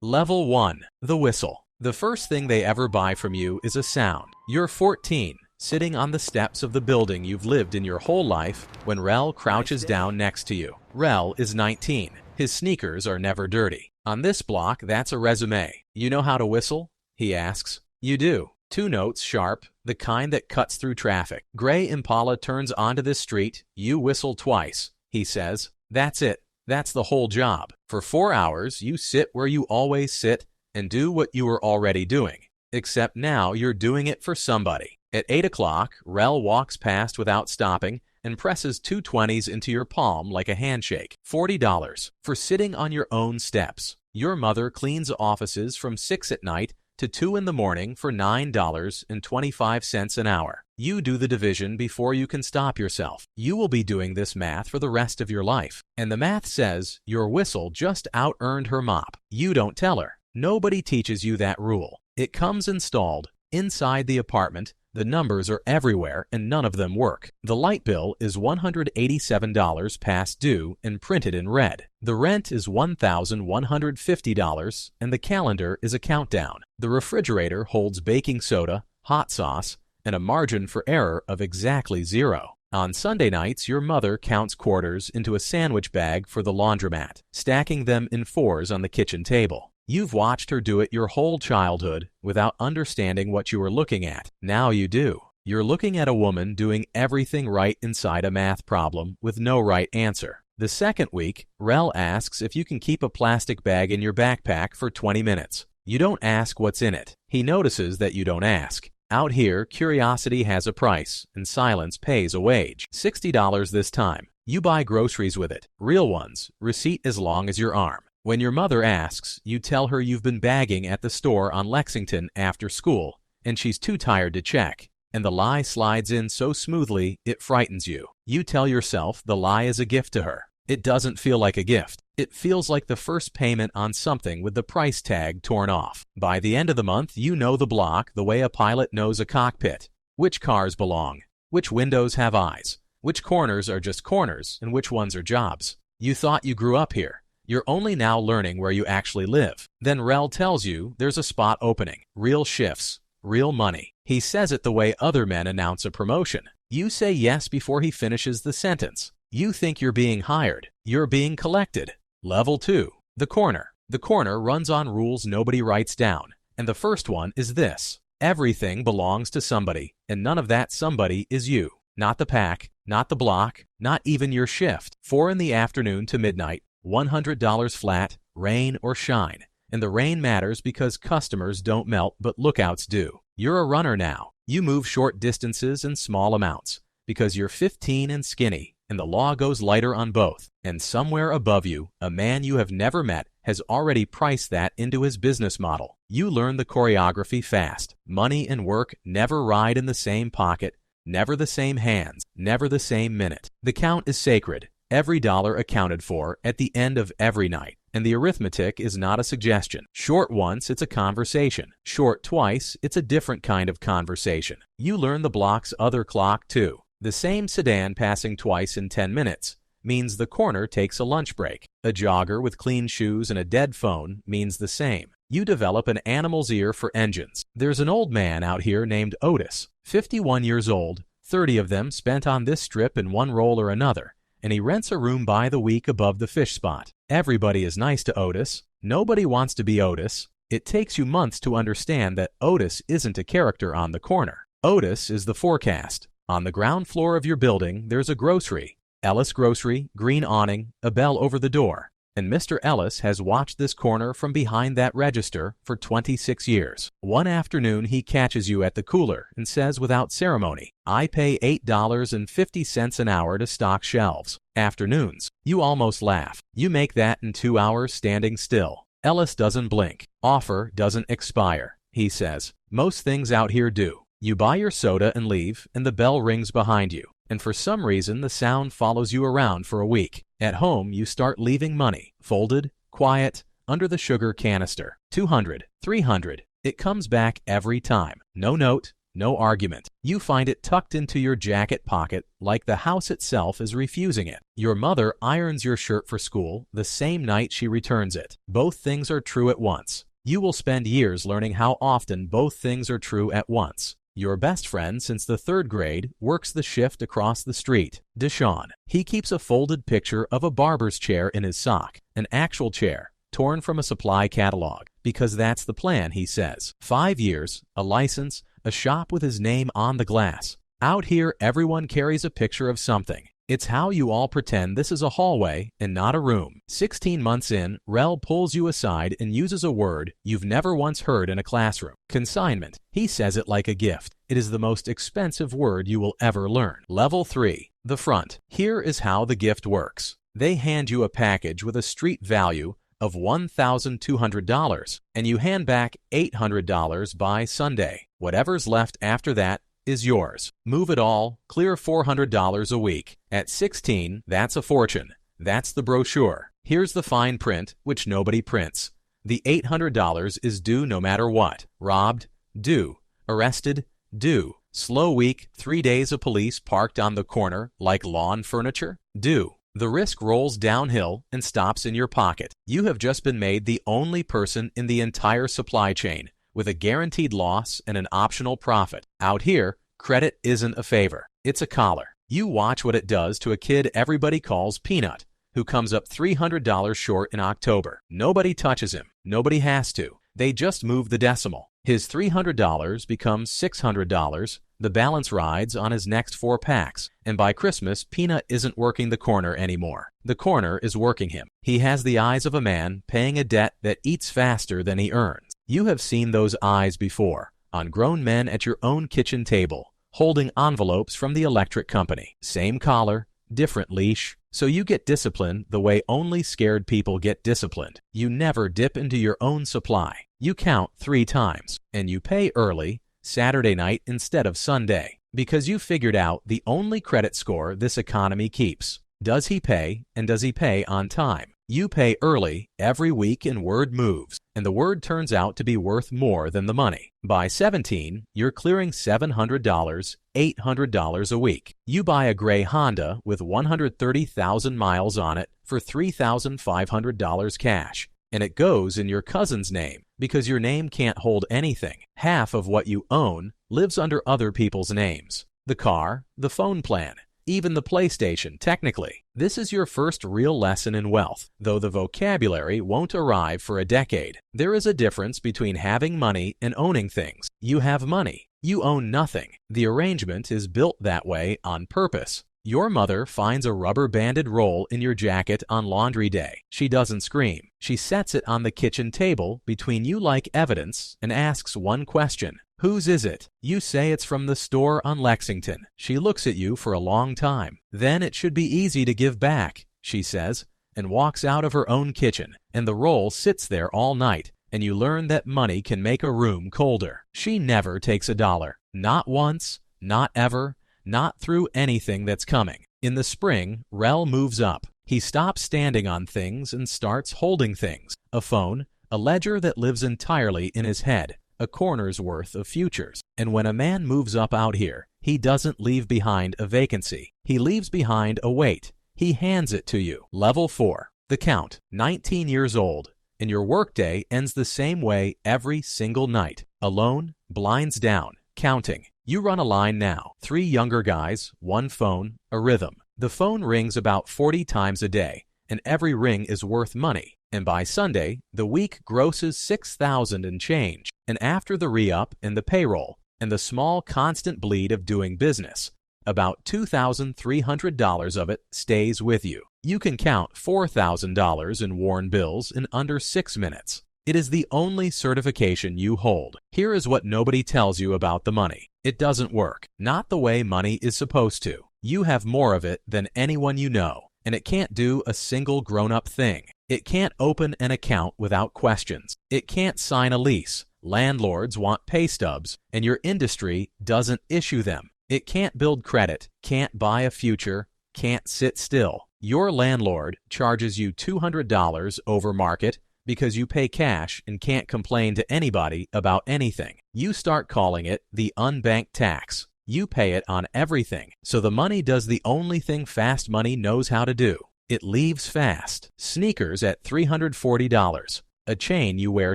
Level 1. The whistle. The first thing they ever buy from you is a sound. You're 14, sitting on the steps of the building you've lived in your whole life when Rel crouches down next to you. Rel is 19. His sneakers are never dirty. On this block, that's a resume. You know how to whistle? He asks. You do. 2 notes sharp, the kind that cuts through traffic. Gray Impala turns onto this street. You whistle twice. He says, that's it. That's the whole job. For 4 hours, you sit where you always sit and do what you were already doing. Except now you're doing it for somebody. At 8 o'clock, Rel walks past without stopping and presses 2 20s into your palm like a handshake. $40 for sitting on your own steps. Your mother cleans offices from 6 at night to 2 in the morning for $9.25 an hour. You do the division before you can stop yourself. You will be doing this math for the rest of your life. And the math says your whistle just out-earned her mop. You don't tell her. Nobody teaches you that rule. It comes installed inside the apartment. The numbers are everywhere and none of them work. The light bill is $187 past due and printed in red. The rent is $1,150 and the calendar is a countdown. The refrigerator holds baking soda, hot sauce, and a margin for error of exactly 0. On Sunday nights, your mother counts quarters into a sandwich bag for the laundromat, stacking them in 4s on the kitchen table. You've watched her do it your whole childhood without understanding what you were looking at. Now you do. You're looking at a woman doing everything right inside a math problem with no right answer. The second week, Rel asks if you can keep a plastic bag in your backpack for 20 minutes. You don't ask what's in it. He notices that you don't ask. Out here, curiosity has a price, and silence pays a wage. $60 this time. You buy groceries with it. Real ones. Receipt as long as your arm. When your mother asks, you tell her you've been bagging at the store on Lexington after school, and she's too tired to check. And the lie slides in so smoothly, it frightens you. You tell yourself the lie is a gift to her. It doesn't feel like a gift. It feels like the first payment on something with the price tag torn off. By the end of the month, you know the block the way a pilot knows a cockpit. Which cars belong? Which windows have eyes? Which corners are just corners and which ones are jobs? You thought you grew up here. You're only now learning where you actually live. Then Rel tells you there's a spot opening. Real shifts. Real money. He says it the way other men announce a promotion. You say yes before he finishes the sentence. You think you're being hired. You're being collected. Level 2. The corner. The corner runs on rules nobody writes down. And the first one is this. Everything belongs to somebody, and none of that somebody is you. Not the pack, not the block, not even your shift. 4 in the afternoon to midnight. $100 flat, rain or shine. And the rain matters because customers don't melt, but lookouts do. You're a runner now. You move short distances and small amounts because you're 15 and skinny, and the law goes lighter on both. And somewhere above you, a man you have never met has already priced that into his business model. You learn the choreography fast. Money and work never ride in the same pocket, never the same hands, never the same minute. The count is sacred. Every dollar accounted for at the end of every night. And the arithmetic is not a suggestion. Short once, it's a conversation. Short twice, it's a different kind of conversation. You learn the block's other clock too. The same sedan passing twice in 10 minutes means the corner takes a lunch break. A jogger with clean shoes and a dead phone means the same. You develop an animal's ear for engines. There's an old man out here named Otis, 51 years old, 30 of them spent on this strip in one role or another. And he rents a room by the week above the fish spot. Everybody is nice to Otis. Nobody wants to be Otis. It takes you months to understand that Otis isn't a character on the corner. Otis is the forecast. On the ground floor of your building, there's a grocery. Ellis Grocery, green awning, a bell over the door. And Mr. Ellis has watched this corner from behind that register for 26 years. One afternoon, he catches you at the cooler and says without ceremony, I pay $8.50 an hour to stock shelves. Afternoons. You almost laugh. You make that in 2 hours standing still. Ellis doesn't blink. Offer doesn't expire. He says, most things out here do. You buy your soda and leave, and the bell rings behind you. And for some reason, the sound follows you around for a week. At home, you start leaving money, folded, quiet, under the sugar canister. $200, $300. It comes back every time. No note, no argument. You find it tucked into your jacket pocket like the house itself is refusing it. Your mother irons your shirt for school the same night she returns it. Both things are true at once. You will spend years learning how often both things are true at once. Your best friend since the 3rd grade works the shift across the street, Deshaun. He keeps a folded picture of a barber's chair in his sock, an actual chair, torn from a supply catalog, because that's the plan, he says. 5 years, a license, a shop with his name on the glass. Out here, everyone carries a picture of something. It's how you all pretend this is a hallway and not a room. 16 months in, Rel pulls you aside and uses a word you've never once heard in a classroom. Consignment. He says it like a gift. It is the most expensive word you will ever learn. Level 3. The front. Here is how the gift works. They hand you a package with a street value of $1,200, and you hand back $800 by Sunday. Whatever's left after that is yours. Move it all, clear $400 a week. At 16, that's a fortune. That's the brochure. Here's the fine print, which nobody prints. The $800 is due no matter what. Robbed? Due. Arrested? Due. Slow week, 3 days of police parked on the corner like lawn furniture? Due. The risk rolls downhill and stops in your pocket. You have just been made the only person in the entire supply chain with a guaranteed loss and an optional profit. Out here, credit isn't a favor. It's a collar. You watch what it does to a kid everybody calls Peanut, who comes up $300 short in October. Nobody touches him. Nobody has to. They just move the decimal. His $300 becomes $600. The balance rides on his next 4 packs. And by Christmas, Peanut isn't working the corner anymore. The corner is working him. He has the eyes of a man paying a debt that eats faster than he earns. You have seen those eyes before, on grown men at your own kitchen table, holding envelopes from the electric company. Same collar, different leash. So you get disciplined the way only scared people get disciplined. You never dip into your own supply. You count 3 times, and you pay early, Saturday night instead of Sunday, because you figured out the only credit score this economy keeps. Does he pay, and does he pay on time? You pay early every week and word moves, and the word turns out to be worth more than the money. By 17, you're clearing $700, $800 a week. You buy a gray Honda with 130,000 miles on it for $3,500 cash, and it goes in your cousin's name because your name can't hold anything. Half of what you own lives under other people's names. The car, the phone plan, even the PlayStation, technically. This is your first real lesson in wealth, though the vocabulary won't arrive for a decade. There is a difference between having money and owning things. You have money. You own nothing. The arrangement is built that way on purpose. Your mother finds a rubber-banded roll in your jacket on laundry day. She doesn't scream. She sets it on the kitchen table between you like evidence and asks one question. Whose is it? You say it's from the store on Lexington. She looks at you for a long time. Then it should be easy to give back, she says, and walks out of her own kitchen, and the roll sits there all night, and you learn that money can make a room colder. She never takes $1. Not once, not ever, not through anything that's coming. In the spring, Rel moves up. He stops standing on things and starts holding things. A phone, a ledger that lives entirely in his head, a corner's worth of futures. And when a man moves up out here, he doesn't leave behind a vacancy. He leaves behind a weight. He hands it to you. Level 4. The count. 19 years old. And your workday ends the same way every single night. Alone, blinds down, counting. You run a line now. 3 younger guys, 1 phone, a rhythm. The phone rings about 40 times a day, and every ring is worth money. And by Sunday, the week grosses $6,000 and change. And after the re-up and the payroll, and the small constant bleed of doing business, about $2,300 of it stays with you. You can count $4,000 in worn bills in under 6 minutes. It is the only certification you hold. Here is what nobody tells you about the money. It doesn't work. Not the way money is supposed to. You have more of it than anyone you know, and it can't do a single grown-up thing. It can't open an account without questions. It can't sign a lease. Landlords want pay stubs, and your industry doesn't issue them. It can't build credit, can't buy a future, can't sit still. Your landlord charges you $200 over market, because you pay cash and can't complain to anybody about anything. You start calling it the unbanked tax. You pay it on everything, so the money does the only thing fast money knows how to do. It leaves fast. Sneakers at $340. A chain you wear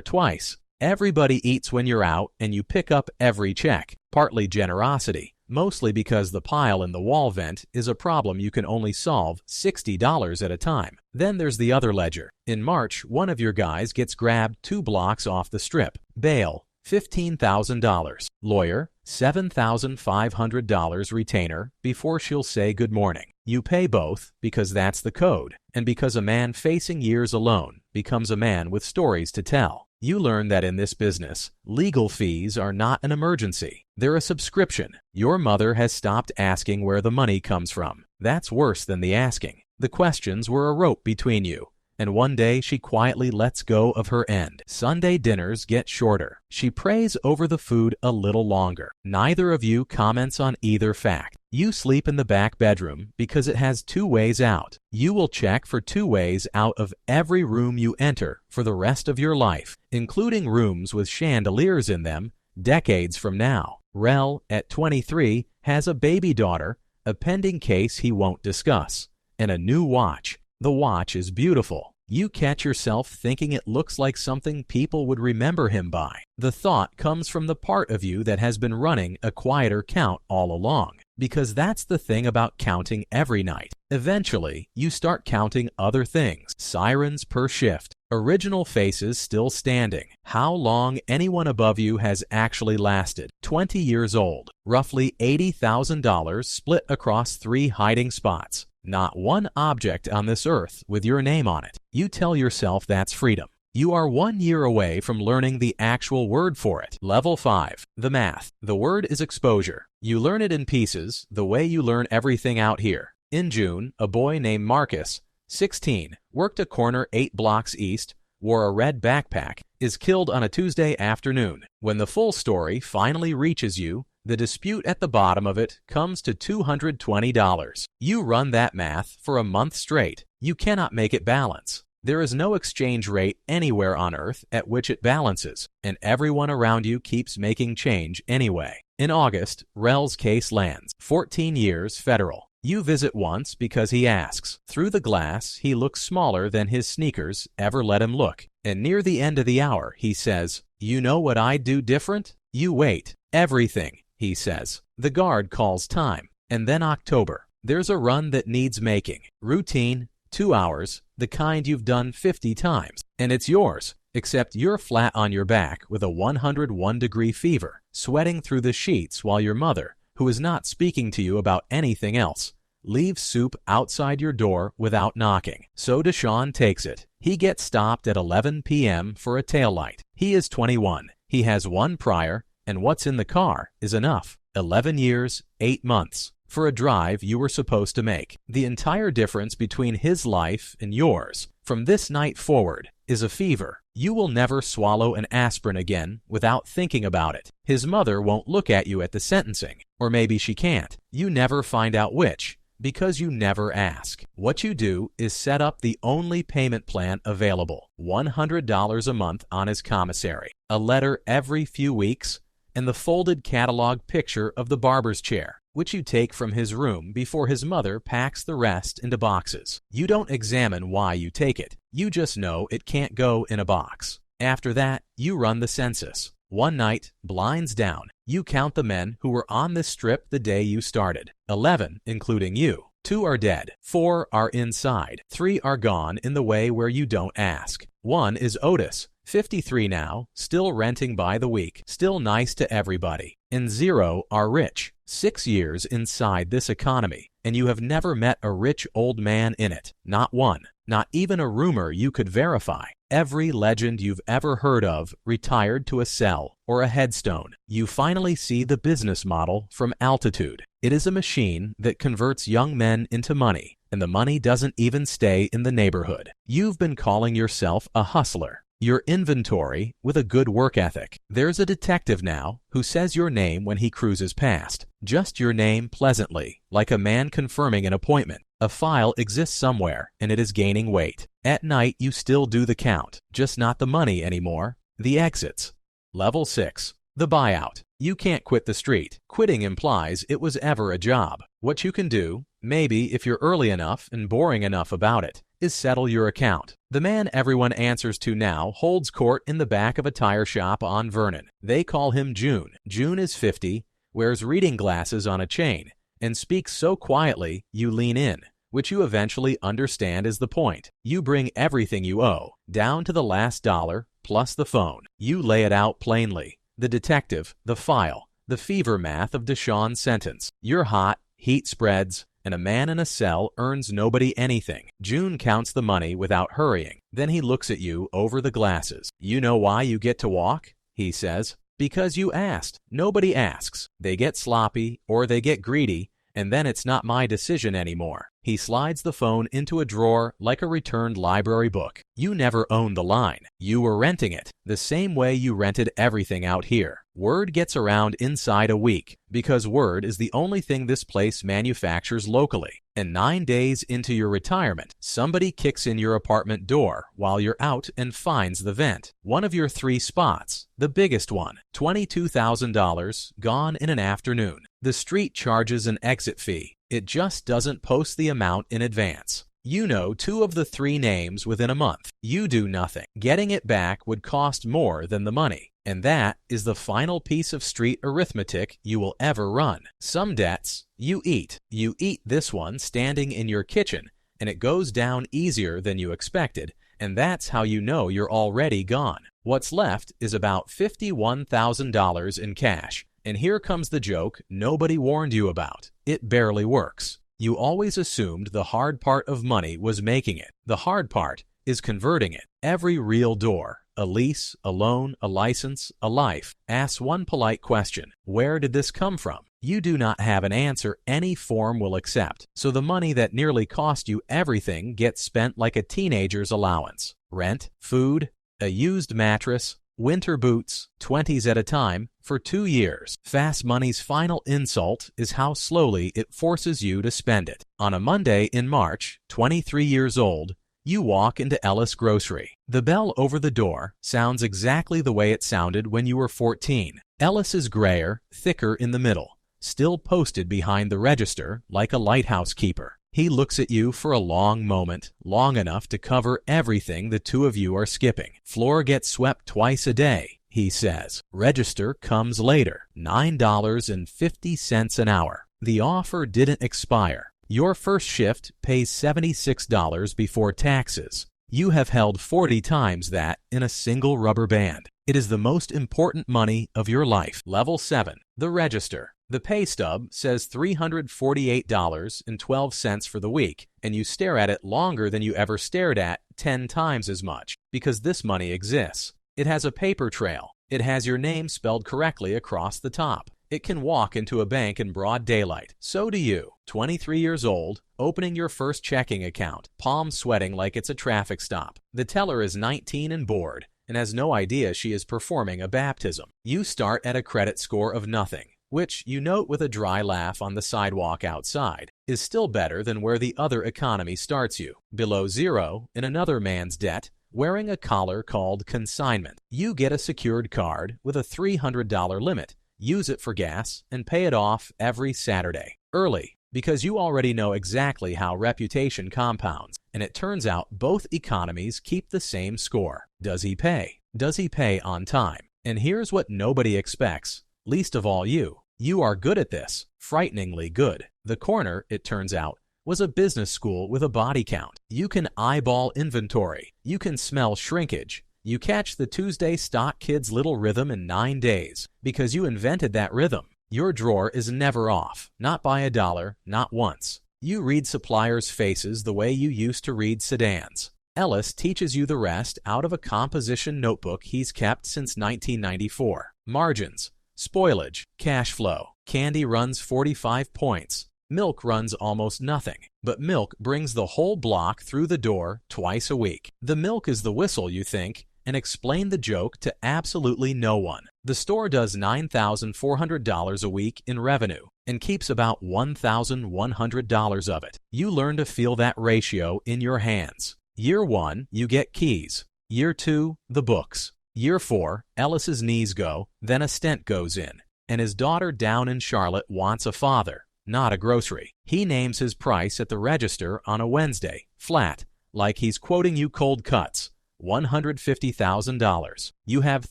twice. Everybody eats when you're out, and you pick up every check. Partly generosity, mostly because the pile in the wall vent is a problem you can only solve $60 at a time. Then there's the other ledger. In March, one of your guys gets grabbed 2 blocks off the strip. Bail, $15,000. Lawyer, $7,500 retainer before she'll say good morning. You pay both because that's the code, and because a man facing years alone becomes a man with stories to tell. You learn that in this business, legal fees are not an emergency. They're a subscription. Your mother has stopped asking where the money comes from. That's worse than the asking. The questions were a rope between you, and one day she quietly lets go of her end. Sunday dinners get shorter. She prays over the food a little longer. Neither of you comments on either fact. You sleep in the back bedroom because it has 2 ways out. You will check for 2 ways out of every room you enter for the rest of your life, including rooms with chandeliers in them decades from now. Rel, at 23, has a baby daughter, a pending case he won't discuss, and a new watch. The watch is beautiful. You catch yourself thinking it looks like something people would remember him by. The thought comes from the part of you that has been running a quieter count all along, because that's the thing about counting every night. Eventually, you start counting other things. Sirens per shift. Original faces still standing. How long anyone above you has actually lasted. 20 years old. Roughly $80,000 split across 3 hiding spots. Not one object on this earth with your name on it. You tell yourself that's freedom. You are 1 year away from learning the actual word for it. Level 5. The math. The word is exposure. You learn it in pieces, the way you learn everything out here. In June, a boy named Marcus, 16, worked a corner 8 blocks east, wore a red backpack, is killed on a Tuesday afternoon. When the full story finally reaches you, the dispute at the bottom of it comes to $220. You run that math for a month straight. You cannot make it balance. There is no exchange rate anywhere on earth at which it balances, and everyone around you keeps making change anyway. In August, Rel's case lands. 14 years federal. You visit once because he asks. Through the glass, he looks smaller than his sneakers ever let him look. And near the end of the hour, he says, "You know what I'd do different?" You wait. Everything, he says. The guard calls time. And then October. There's a run that needs making. Routine, 2 hours, the kind you've done 50 times. And it's yours, except you're flat on your back with a 101-degree fever, sweating through the sheets while your mother, who is not speaking to you about anything else, leaves soup outside your door without knocking. So Deshaun takes it. He gets stopped at 11 p.m. for a taillight. He is 21. He has 1 prior, and what's in the car is enough. 11 years, 8 months. For a drive you were supposed to make. The entire difference between his life and yours, from this night forward, is a fever. You will never swallow an aspirin again without thinking about it. His mother won't look at you at the sentencing, or maybe she can't. You never find out which, because you never ask. What you do is set up the only payment plan available. $100 a month on his commissary, a letter every few weeks, and the folded catalog picture of the barber's chair, which you take from his room before his mother packs the rest into boxes. You don't examine why you take it. You just know it can't go in a box. After that, you run the census. One night, blinds down, you count the men who were on this strip the day you started. 11, including you. 2 are dead. 4 are inside. 3 are gone in the way where you don't ask. 1 is Otis, 53 now, still renting by the week, still nice to everybody. And 0 are rich. 6 years inside this economy, and you have never met a rich old man in it. Not one. Not even a rumor you could verify. Every legend you've ever heard of retired to a cell or a headstone. You finally see the business model from altitude. It is a machine that converts young men into money, and the money doesn't even stay in the neighborhood. You've been calling yourself a hustler. Your inventory with a good work ethic. There's a detective now who says your name when he cruises past. Just your name pleasantly, like a man confirming an appointment. A file exists somewhere, and it is gaining weight. At night, you still do the count, just not the money anymore, the exits. Level 6. The buyout. You can't quit the street. Quitting implies it was ever a job. What you can do, maybe if you're early enough and boring enough about it, is settle your account. The man everyone answers to now holds court in the back of a tire shop on Vernon. They call him June. June is 50, wears reading glasses on a chain, and speaks so quietly you lean in, which you eventually understand is the point. You bring everything you owe, down to the last dollar, plus the phone. You lay it out plainly. The detective, the file, the fever math of Deshawn's sentence. You're hot, heat spreads, and a man in a cell earns nobody anything. June counts the money without hurrying. Then he looks at you over the glasses. You know why you get to walk? He says. Because you asked. Nobody asks. They get sloppy or they get greedy, and then it's not my decision anymore. He slides the phone into a drawer like a returned library book. You never owned the line. You were renting it, the same way you rented everything out here. Word gets around inside a week, because Word is the only thing this place manufactures locally. And 9 days into your retirement, somebody kicks in your apartment door while you're out and finds the vent. One of your 3 spots, the biggest one, $22,000, gone in an afternoon. The street charges an exit fee. It just doesn't post the amount in advance. You know 2 of the 3 names within a month. You do nothing. Getting it back would cost more than the money. And that is the final piece of street arithmetic you will ever run. Some debts you eat. You eat this one standing in your kitchen, and it goes down easier than you expected, and that's how you know you're already gone. What's left is about $51,000 in cash. And here comes the joke nobody warned you about. It barely works. You always assumed the hard part of money was making it. The hard part is converting it. Every real door, a lease, a loan, a license, a life, asks one polite question. Where did this come from? You do not have an answer any form will accept. So the money that nearly cost you everything gets spent like a teenager's allowance. Rent, food, a used mattress, winter boots, 20s at a time, for 2 years. Fast money's final insult is how slowly it forces you to spend it. On a Monday in March, 23 years old, you walk into Ellis Grocery. The bell over the door sounds exactly the way it sounded when you were 14. Ellis is grayer, thicker in the middle, still posted behind the register like a lighthouse keeper. He looks at you for a long moment, long enough to cover everything the 2 of you are skipping. Floor gets swept twice a day, he says. Register comes later, $9.50 an hour. The offer didn't expire. Your first shift pays $76 before taxes. You have held 40 times that in a single rubber band. It is the most important money of your life. Level 7. The register. The pay stub says $348.12 for the week, and you stare at it longer than you ever stared at 10 times as much, because this money exists. It has a paper trail. It has your name spelled correctly across the top. It can walk into a bank in broad daylight. So do you, 23 years old, opening your first checking account, palms sweating like it's a traffic stop. The teller is 19 and bored, and has no idea she is performing a baptism. You start at a credit score of nothing, which you note with a dry laugh on the sidewalk outside, is still better than where the other economy starts you, below 0 in another man's debt, wearing a collar called consignment. You get a secured card with a $300 limit, use it for gas, and pay it off every Saturday, early, because you already know exactly how reputation compounds, and it turns out both economies keep the same score. Does he pay? Does he pay on time? And here's what nobody expects, least of all you. You are good at this, frighteningly good. The corner, it turns out, was a business school with a body count. You can eyeball inventory. You can smell shrinkage. You catch the Tuesday stock kid's little rhythm in 9 days, because you invented that rhythm. Your drawer is never off, not by $1, not once. You read suppliers' faces the way you used to read sedans. Ellis teaches you the rest out of a composition notebook he's kept since 1994. Margins, spoilage, cash flow. Candy runs 45 points. Milk runs almost nothing, but milk brings the whole block through the door twice a week. The milk is the whistle, you think, and explain the joke to absolutely no one. The store does $9,400 a week in revenue. and keeps about $1,100 of it. You learn to feel that ratio in your hands. Year 1, you get keys. Year 2, the books. Year 4, Ellis's knees go, then a stent goes in, and his daughter down in Charlotte wants a father, not a grocery. He names his price at the register on a Wednesday, flat, like he's quoting you cold cuts. $150,000. You have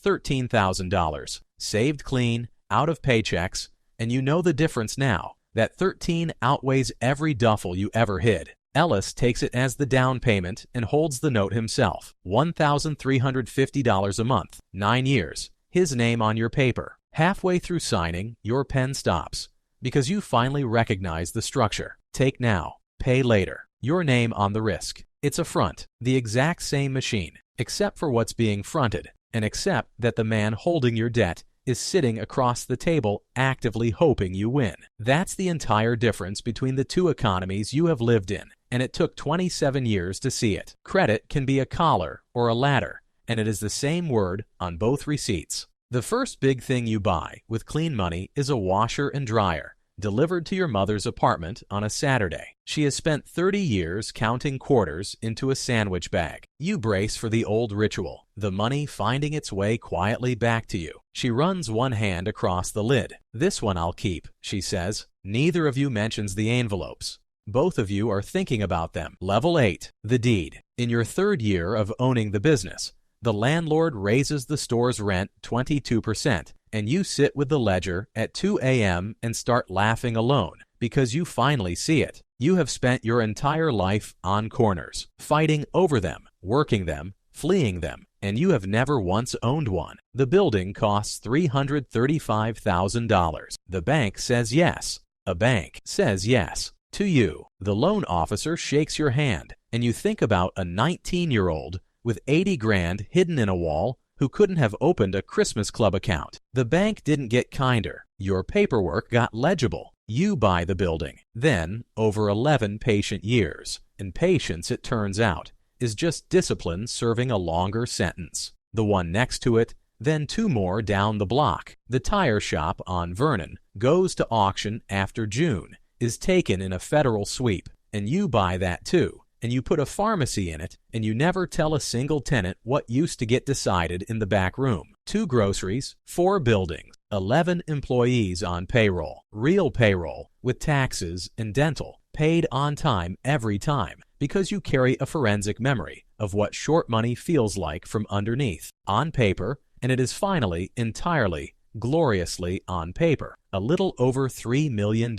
$13,000, saved clean, out of paychecks, and you know the difference now. That 13 outweighs every duffel you ever hid. Ellis takes it as the down payment and holds the note himself. $1,350 a month, 9 years, his name on your paper. Halfway through signing, your pen stops, because you finally recognize the structure. Take now, pay later. Your name on the risk. It's a front, the exact same machine, except for what's being fronted, and except that the man holding your debt is sitting across the table actively hoping you win. That's the entire difference between the two economies you have lived in, and it took 27 years to see it. Credit can be a collar or a ladder, and it is the same word on both receipts. The first big thing you buy with clean money is a washer and dryer, delivered to your mother's apartment on a Saturday. She has spent 30 years counting quarters into a sandwich bag. You brace for the old ritual, the money finding its way quietly back to you. She runs one hand across the lid. "This one I'll keep," she says. Neither of you mentions the envelopes. Both of you are thinking about them. Level 8, the deed. In your 3rd year of owning the business, the landlord raises the store's rent 22%, and you sit with the ledger at 2 a.m. and start laughing alone because you finally see it. You have spent your entire life on corners, fighting over them, working them, fleeing them, and you have never once owned one. The building costs $335,000. The bank says yes. A bank says yes to you. The loan officer shakes your hand, and you think about a 19-year-old with 80 grand hidden in a wall who couldn't have opened a Christmas Club account. The bank didn't get kinder. Your paperwork got legible. You buy the building. Then, over 11 patient years, and patience, it turns out, is just discipline serving a longer sentence. The one next to it, then 2 more down the block. The tire shop on Vernon goes to auction after June, is taken in a federal sweep, and you buy that too. And you put a pharmacy in it, and you never tell a single tenant what used to get decided in the back room. 2 groceries, 4 buildings, 11 employees on payroll, real payroll, with taxes and dental, paid on time every time, because you carry a forensic memory of what short money feels like from underneath, on paper, and it is finally entirely, gloriously on paper, a little over $3 million.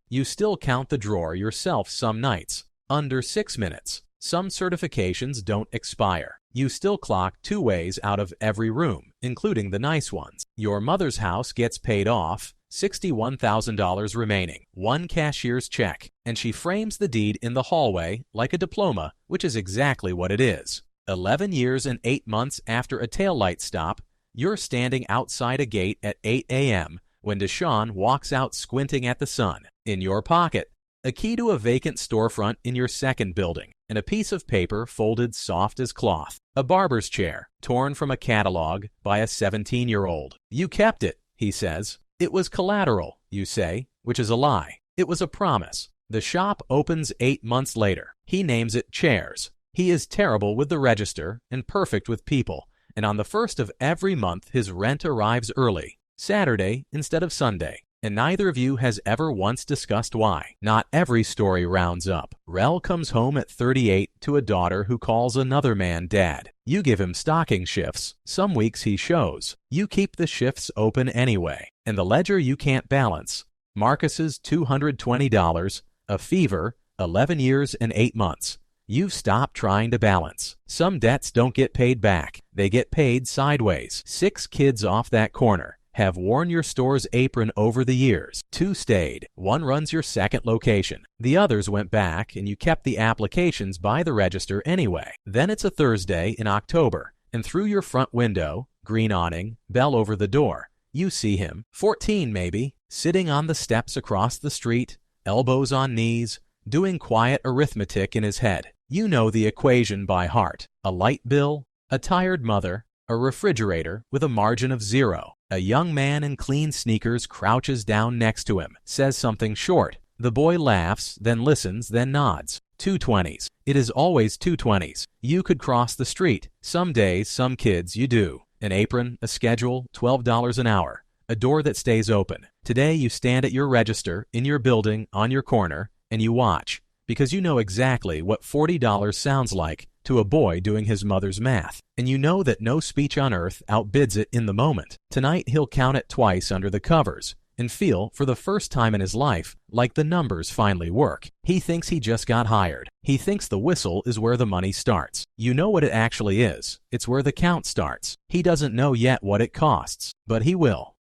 You still count the drawer yourself some nights, under 6 minutes. Some certifications don't expire. You still clock 2 ways out of every room, including the nice ones. Your mother's house gets paid off, $61,000 remaining, 1 cashier's check, and she frames the deed in the hallway like a diploma, which is exactly what it is. 11 years and 8 months after a taillight stop, you're standing outside a gate at 8 a.m. when Deshaun walks out squinting at the sun. In your pocket, a key to a vacant storefront in your 2nd building, and a piece of paper folded soft as cloth. A barber's chair, torn from a catalog by a 17-year-old. You kept it, he says. It was collateral, you say, which is a lie. It was a promise. The shop opens 8 months later. He names it Chairs. He is terrible with the register and perfect with people, and on the 1st of every month his rent arrives early, Saturday instead of Sunday. And neither of you has ever once discussed why. Not every story rounds up. Rel comes home at 38 to a daughter who calls another man dad. You give him stocking shifts. Some weeks he shows. You keep the shifts open anyway. And the ledger you can't balance. Marcus's $220, a fever, 11 years and 8 months. You've stopped trying to balance. Some debts don't get paid back. They get paid sideways. 6 kids off that corner have worn your store's apron over the years. 2 stayed. 1 runs your 2nd location. The others went back, and you kept the applications by the register anyway. Then it's a Thursday in October, and through your front window, green awning, bell over the door, you see him, 14 maybe, sitting on the steps across the street, elbows on knees, doing quiet arithmetic in his head. You know the equation by heart. A light bill, a tired mother, a refrigerator with a margin of 0. A young man in clean sneakers crouches down next to him, says something short. The boy laughs, then listens, then nods. 220s. It is always 220s. You could cross the street. Some days, some kids, you do. An apron, a schedule, $12 an hour. A door that stays open. Today you stand at your register, in your building, on your corner, and you watch. Because you know exactly what $40 sounds like to a boy doing his mother's math. And you know that no speech on earth outbids it in the moment. Tonight he'll count it twice under the covers and feel, for the first time in his life, like the numbers finally work. He thinks he just got hired. He thinks the whistle is where the money starts. You know what it actually is. It's where the count starts. He doesn't know yet what it costs, but he will.